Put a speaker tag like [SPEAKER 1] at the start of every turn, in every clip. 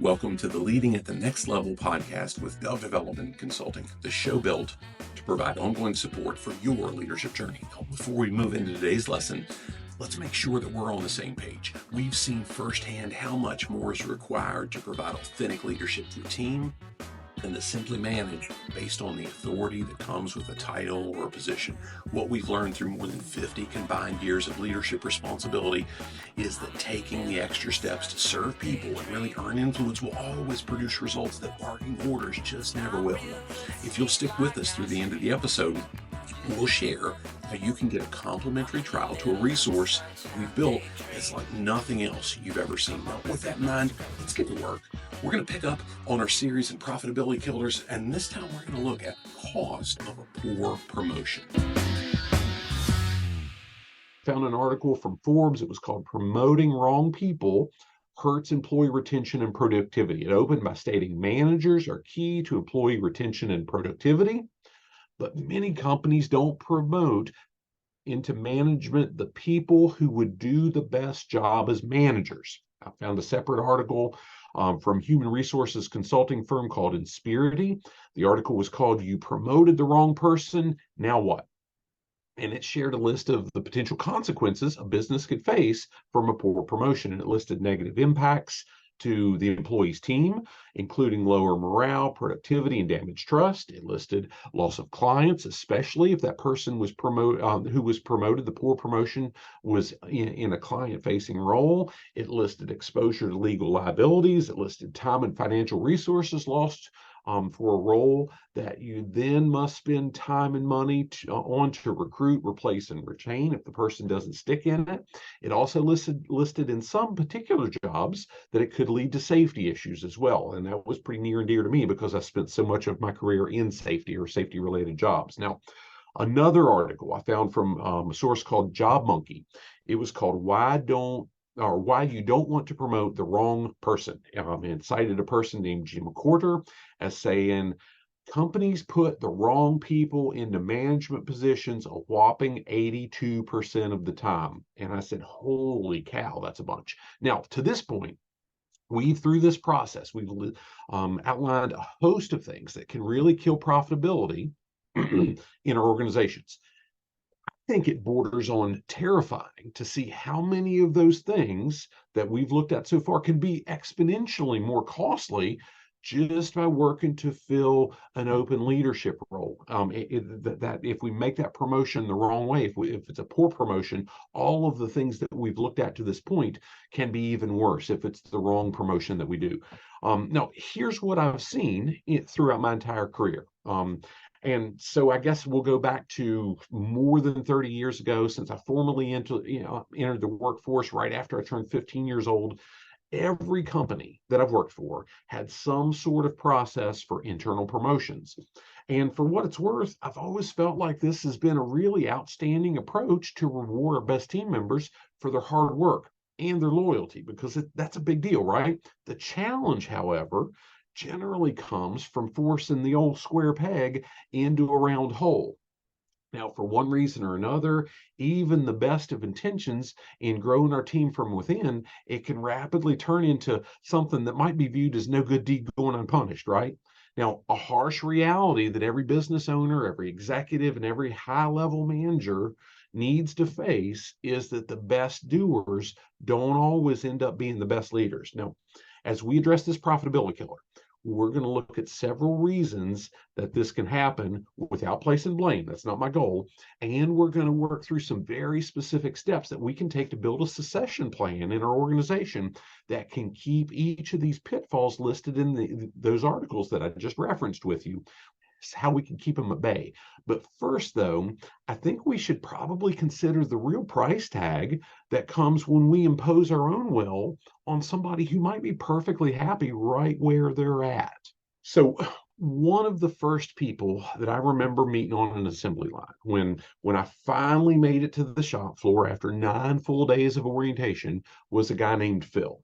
[SPEAKER 1] Welcome to the Leading at the Next Level podcast with Gov Development Consulting, the show built to provide ongoing support for your leadership journey. Before we move into today's lesson, let's make sure that we're on the same page. We've seen firsthand how much more is required to provide authentic leadership to a team than to simply manage based on the authority that comes with a title or a position. What we've learned through more than 50 combined years of leadership responsibility is that taking the extra steps to serve people and really earn influence will always produce results that barking orders just never will. If you'll stick with us through the end of the episode, we'll share how you can get a complimentary trial to a resource we've built that's like nothing else you've ever seen. Now, with that in mind, let's get to work. We're going to pick up on our series in profitability killers, and this time we're going to look at cost of a poor promotion. Found an article from Forbes. It was called "Promoting Wrong People Hurts Employee Retention and Productivity." It opened by stating managers are key to employee retention and productivity, but many companies don't promote into management the people who would do the best job as managers. I found a separate article from human resources consulting firm called Insperity. The article was called "You Promoted the Wrong Person, Now What?" And it shared a list of the potential consequences a business could face from a poor promotion. And it listed negative impacts to the employee's team, including lower morale, productivity, and damaged trust. It listed loss of clients, especially if that person was who was promoted, the poor promotion was in a client-facing role. It listed exposure to legal liabilities. It listed time and financial resources lost for a role that you then must spend time and money on to recruit, replace, and retain if the person doesn't stick in it. It also listed in some particular jobs that it could lead to safety issues as well. And that was pretty near and dear to me because I spent so much of my career in safety or safety-related jobs. Now, another article I found from a source called Job Monkey. It was called Why You Don't Want to Promote the Wrong Person. And cited a person named Jim Corder as saying, companies put the wrong people into management positions a whopping 82% of the time. And I said, holy cow, that's a bunch. Now, to this point, through this process, we've outlined a host of things that can really kill profitability in our organizations. I think it borders on terrifying to see how many of those things that we've looked at so far can be exponentially more costly just by working to fill an open leadership role. That if we make that promotion the wrong way, if it's a poor promotion, all of the things that we've looked at to this point can be even worse if it's the wrong promotion that we do. Now, here's what I've seen throughout my entire career. And so I guess we'll go back to more than 30 years ago since I formally entered the workforce right after I turned 15 years old. Every company that I've worked for had some sort of process for internal promotions. And for what it's worth, I've always felt like this has been a really outstanding approach to reward our best team members for their hard work and their loyalty, because that's a big deal, right? The challenge, however, generally comes from forcing the old square peg into a round hole. Now, for one reason or another, even the best of intentions in growing our team from within, it can rapidly turn into something that might be viewed as no good deed going unpunished, right? Now, a harsh reality that every business owner, every executive, and every high-level manager needs to face is that the best doers don't always end up being the best leaders. Now, as we address this profitability killer, we're going to look at several reasons that this can happen without placing blame. That's not my goal. And we're going to work through some very specific steps that we can take to build a succession plan in our organization that can keep each of these pitfalls listed in those articles that I just referenced with you. It's how we can keep them at bay. But first, though, I think we should probably consider the real price tag that comes when we impose our own will on somebody who might be perfectly happy right where they're at. So one of the first people that I remember meeting on an assembly line when I finally made it to the shop floor after 9 full days of orientation was a guy named Phil.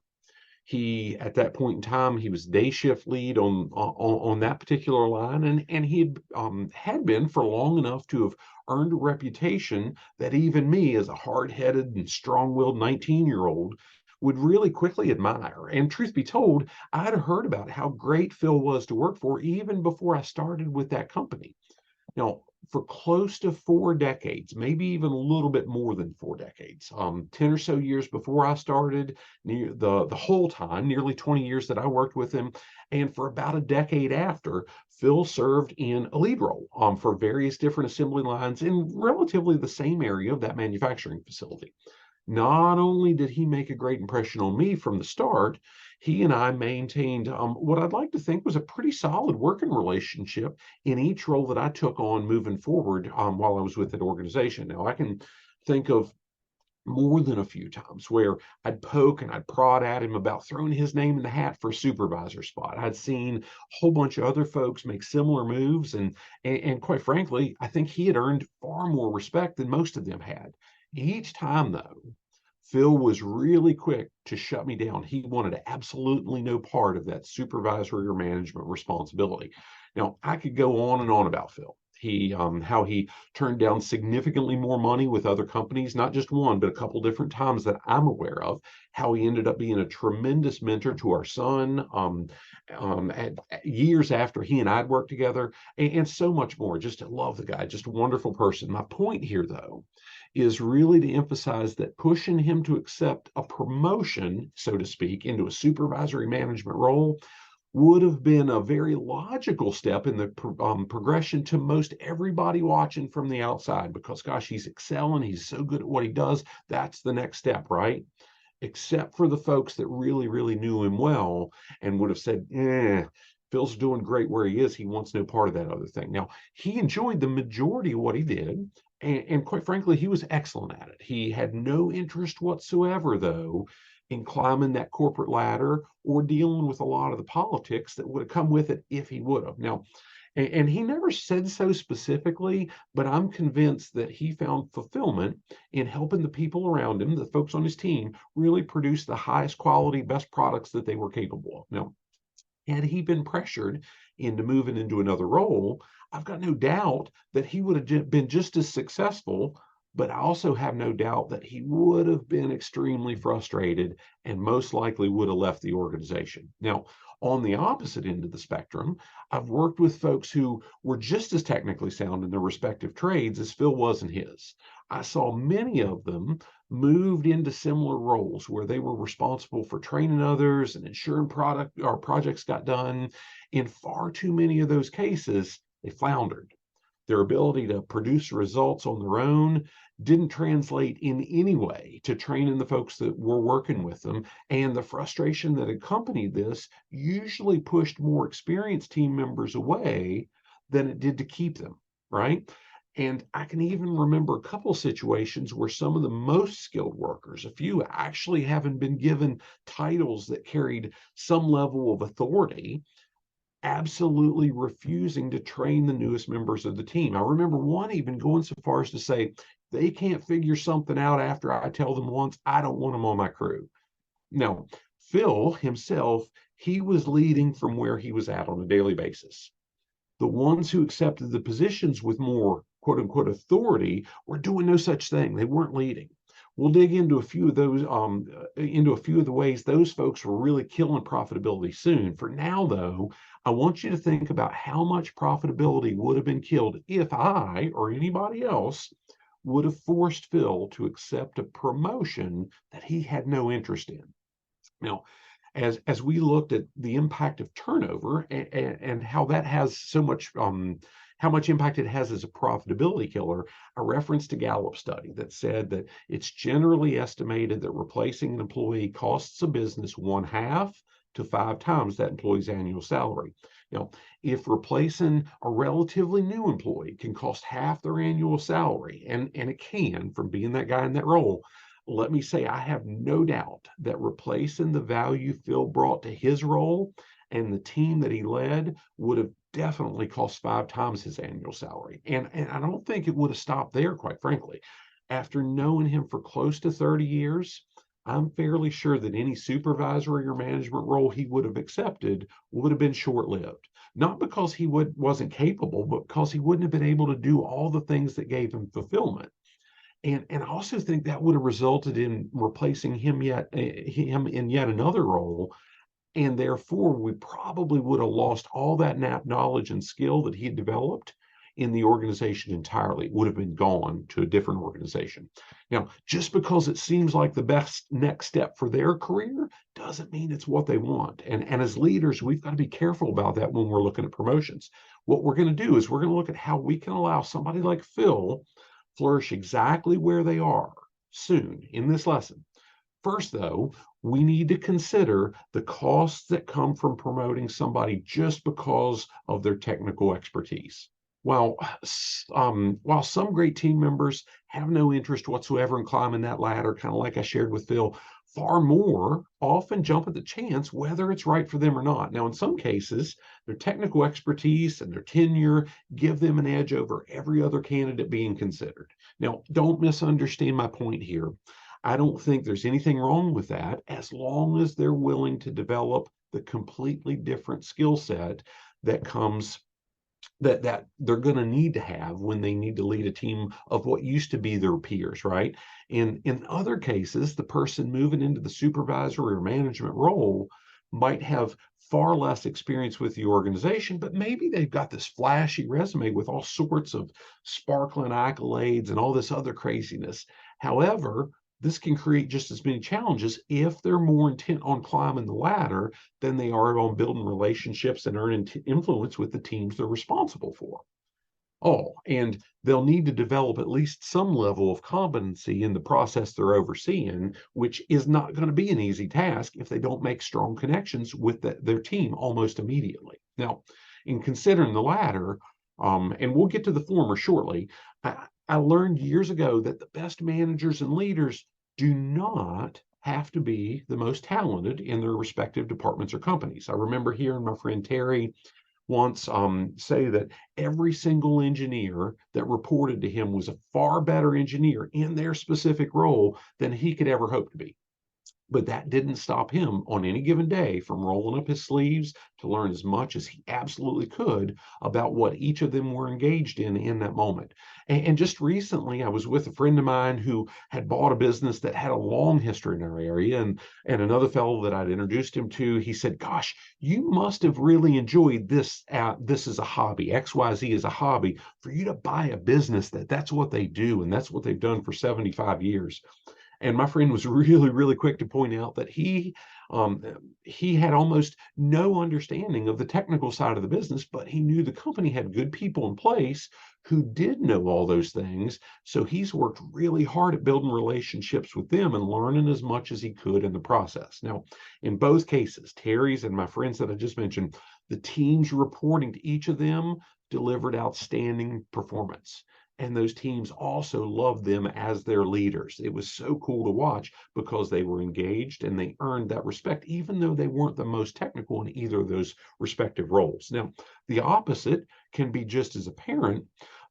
[SPEAKER 1] He, at that point in time, he was day shift lead on that particular line, and he had been for long enough to have earned a reputation that even me, as a hard-headed and strong-willed 19-year-old, would really quickly admire. And truth be told, I'd heard about how great Phil was to work for even before I started with that company. Now, for close to 4 decades, maybe even a little bit more than 4 decades, 10 or so years before I started, near the whole time, nearly 20 years that I worked with him, and for about a decade after, Phil served in a lead role for various different assembly lines in relatively the same area of that manufacturing facility. Not only did he make a great impression on me from the start, he and I maintained what I'd like to think was a pretty solid working relationship in each role that I took on moving forward while I was with that organization. Now, I can think of more than a few times where I'd poke and I'd prod at him about throwing his name in the hat for a supervisor spot. I'd seen a whole bunch of other folks make similar moves, and quite frankly, I think he had earned far more respect than most of them had. Each time, though, Phil was really quick to shut me down. He wanted absolutely no part of that supervisory or management responsibility. Now, I could go on and on about Phil. How he turned down significantly more money with other companies, not just one, but a couple different times that I'm aware of. How he ended up being a tremendous mentor to our son years after he and I'd worked together, and so much more. Just love the guy, just a wonderful person. My point here, though, is really to emphasize that pushing him to accept a promotion, so to speak, into a supervisory management role would have been a very logical step in the progression to most everybody watching from the outside, because gosh, he's excelling, he's so good at what he does. That's the next step, right? Except for the folks that really, really knew him well and would have said, Phil's doing great where he is. He wants no part of that other thing. Now, he enjoyed the majority of what he did. And quite frankly, he was excellent at it. He had no interest whatsoever, though, in climbing that corporate ladder or dealing with a lot of the politics that would have come with it if he would have. Now, and he never said so specifically, but I'm convinced that he found fulfillment in helping the people around him, the folks on his team, really produce the highest quality, best products that they were capable of. Now, had he been pressured into moving into another role, I've got no doubt that he would have been just as successful, but I also have no doubt that he would have been extremely frustrated and most likely would have left the organization. Now, on the opposite end of the spectrum, I've worked with folks who were just as technically sound in their respective trades as Phil was in his. I saw many of them moved into similar roles where they were responsible for training others and ensuring product or projects got done. In far too many of those cases, they floundered. Their ability to produce results on their own didn't translate in any way to training the folks that were working with them. And the frustration that accompanied this usually pushed more experienced team members away than it did to keep them, right? And I can even remember a couple of situations where some of the most skilled workers, a few actually having been given titles that carried some level of authority, absolutely refusing to train the newest members of the team. I remember one even going so far as to say, they can't figure something out after I tell them once, I don't want them on my crew. Now, Phil himself, he was leading from where he was at on a daily basis. The ones who accepted the positions with more quote unquote authority were doing no such thing. They weren't leading. We'll dig into a few of those, into a few of the ways those folks were really killing profitability soon. For now, though, I want you to think about how much profitability would have been killed if I or anybody else would have forced Phil to accept a promotion that he had no interest in. Now, as we looked at the impact of turnover and how that has so much how much impact it has as a profitability killer, I referenced a Gallup study that said that it's generally estimated that replacing an employee costs a business 1/2 to 5 times that employee's annual salary. Now, if replacing a relatively new employee can cost half their annual salary, and it can from being that guy in that role, let me say I have no doubt that replacing the value Phil brought to his role and the team that he led would have definitely cost 5 times his annual salary. And I don't think it would have stopped there, quite frankly. After knowing him for close to 30 years, I'm fairly sure that any supervisory or management role he would have accepted would have been short-lived. Not because he wasn't capable, but because he wouldn't have been able to do all the things that gave him fulfillment. And I also think that would have resulted in replacing him in yet another role, and therefore we probably would have lost all that knowledge and skill that he had developed in the organization entirely. It would have been gone to a different organization. Now, just because it seems like the best next step for their career doesn't mean it's what they want. And as leaders, we've got to be careful about that when we're looking at promotions. What we're going to do is we're going to look at how we can allow somebody like Phil flourish exactly where they are soon in this lesson. First, though, we need to consider the costs that come from promoting somebody just because of their technical expertise. While some great team members have no interest whatsoever in climbing that ladder, kind of like I shared with Phil, far more often jump at the chance whether it's right for them or not. Now, in some cases, their technical expertise and their tenure give them an edge over every other candidate being considered. Now, don't misunderstand my point here. I don't think there's anything wrong with that as long as they're willing to develop the completely different skill set that comes that they're going to need to have when they need to lead a team of what used to be their peers, right? In other cases, the person moving into the supervisory or management role might have far less experience with the organization, but maybe they've got this flashy resume with all sorts of sparkling accolades and all this other craziness. However, this can create just as many challenges if they're more intent on climbing the ladder than they are on building relationships and earning influence with the teams they're responsible for. Oh, and they'll need to develop at least some level of competency in the process they're overseeing, which is not going to be an easy task if they don't make strong connections with their team almost immediately. Now, in considering the latter, and we'll get to the former shortly, I learned years ago that the best managers and leaders do not have to be the most talented in their respective departments or companies. I remember hearing my friend Terry once say that every single engineer that reported to him was a far better engineer in their specific role than he could ever hope to be. But that didn't stop him on any given day from rolling up his sleeves to learn as much as he absolutely could about what each of them were engaged in that moment. And just recently, I was with a friend of mine who had bought a business that had a long history in our area. And another fellow that I'd introduced him to, he said, "Gosh, you must have really enjoyed this. This is a hobby. XYZ is a hobby. For you to buy a business that's what they do. And that's what they've done for 75 years. And my friend was really, really quick to point out that um, he had almost no understanding of the technical side of the business, but he knew the company had good people in place who did know all those things. So he's worked really hard at building relationships with them and learning as much as he could in the process. Now, in both cases, Terry's and my friends that I just mentioned, the teams reporting to each of them delivered outstanding performance. And those teams also loved them as their leaders. It was so cool to watch because they were engaged and they earned that respect, even though they weren't the most technical in either of those respective roles. Now, the opposite can be just as apparent,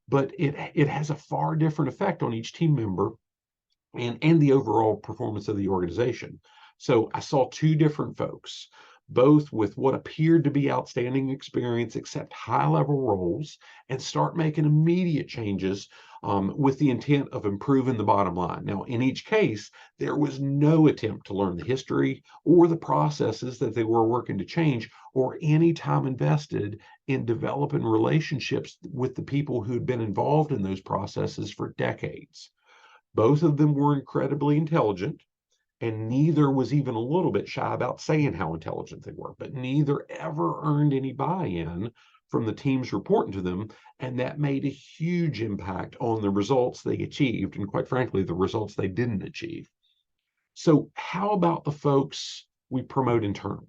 [SPEAKER 1] but it has a far different effect on each team member and the overall performance of the organization. So I saw two different folks, both with what appeared to be outstanding experience, accept high level roles and start making immediate changes with the intent of improving the bottom line. Now, in each case, there was no attempt to learn the history or the processes that they were working to change, or any time invested in developing relationships with the people who had been involved in those processes for decades. Both of them were incredibly intelligent, and neither was even a little bit shy about saying how intelligent they were, but neither ever earned any buy-in from the teams reporting to them, and that made a huge impact on the results they achieved, and quite frankly, the results they didn't achieve. So how about the folks we promote internally?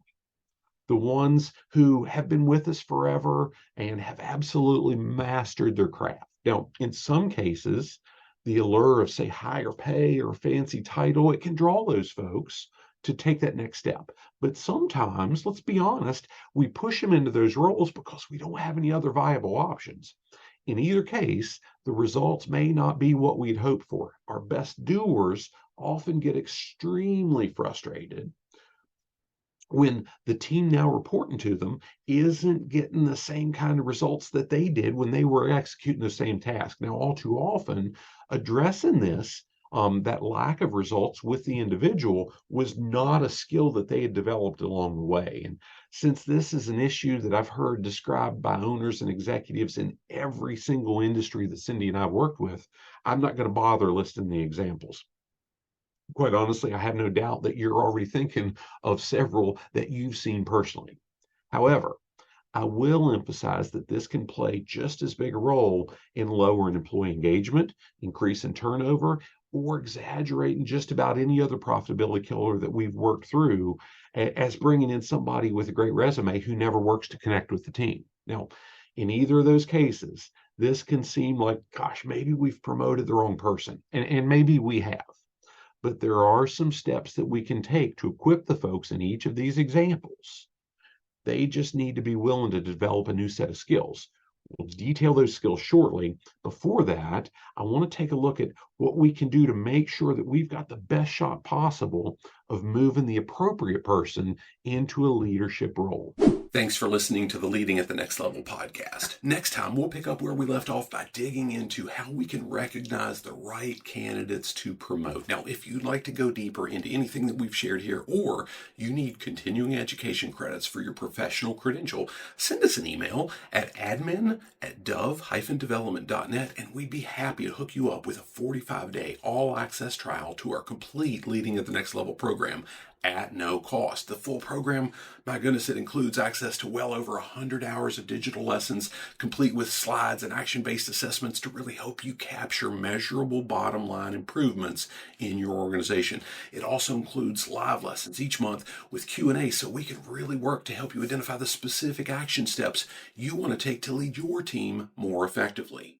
[SPEAKER 1] The ones who have been with us forever and have absolutely mastered their craft. Now, in some cases, the allure of, say, higher pay or fancy title, it can draw those folks to take that next step. But sometimes, let's be honest, we push them into those roles because we don't have any other viable options. In either case, the results may not be what we'd hoped for. Our best doers often get extremely frustrated when the team now reporting to them isn't getting the same kind of results that they did when they were executing the same task. Now, all too often, addressing this, that lack of results with the individual was not a skill that they had developed along the way. And since this is an issue that I've heard described by owners and executives in every single industry that Cindy and I worked with, I'm not going to bother listing the examples. Quite honestly, I have no doubt that you're already thinking of several that you've seen personally. However, I will emphasize that this can play just as big a role in lowering employee engagement, increasing turnover, or exaggerating just about any other profitability killer that we've worked through, as bringing in somebody with a great resume who never works to connect with the team. Now, in either of those cases, this can seem like, gosh, maybe we've promoted the wrong person, and maybe we have. But there are some steps that we can take to equip the folks in each of these examples. They just need to be willing to develop a new set of skills. We'll detail those skills shortly. Before that, I want to take a look at what we can do to make sure that we've got the best shot possible of moving the appropriate person into a leadership role.
[SPEAKER 2] Thanks for listening to the Leading at the Next Level podcast. Next time, we'll pick up where we left off by digging into how we can recognize the right candidates to promote. Now, if you'd like to go deeper into anything that we've shared here, or you need continuing education credits for your professional credential, send us an email at admin@dove-development.net, and we'd be happy to hook you up with a 45-day all-access trial to our complete Leading at the Next Level program at no cost. The full program, my goodness, it includes access to well over 100 hours of digital lessons, complete with slides and action-based assessments to really help you capture measurable bottom line improvements in your organization. It also includes live lessons each month with Q&A, so we can really work to help you identify the specific action steps you want to take to lead your team more effectively.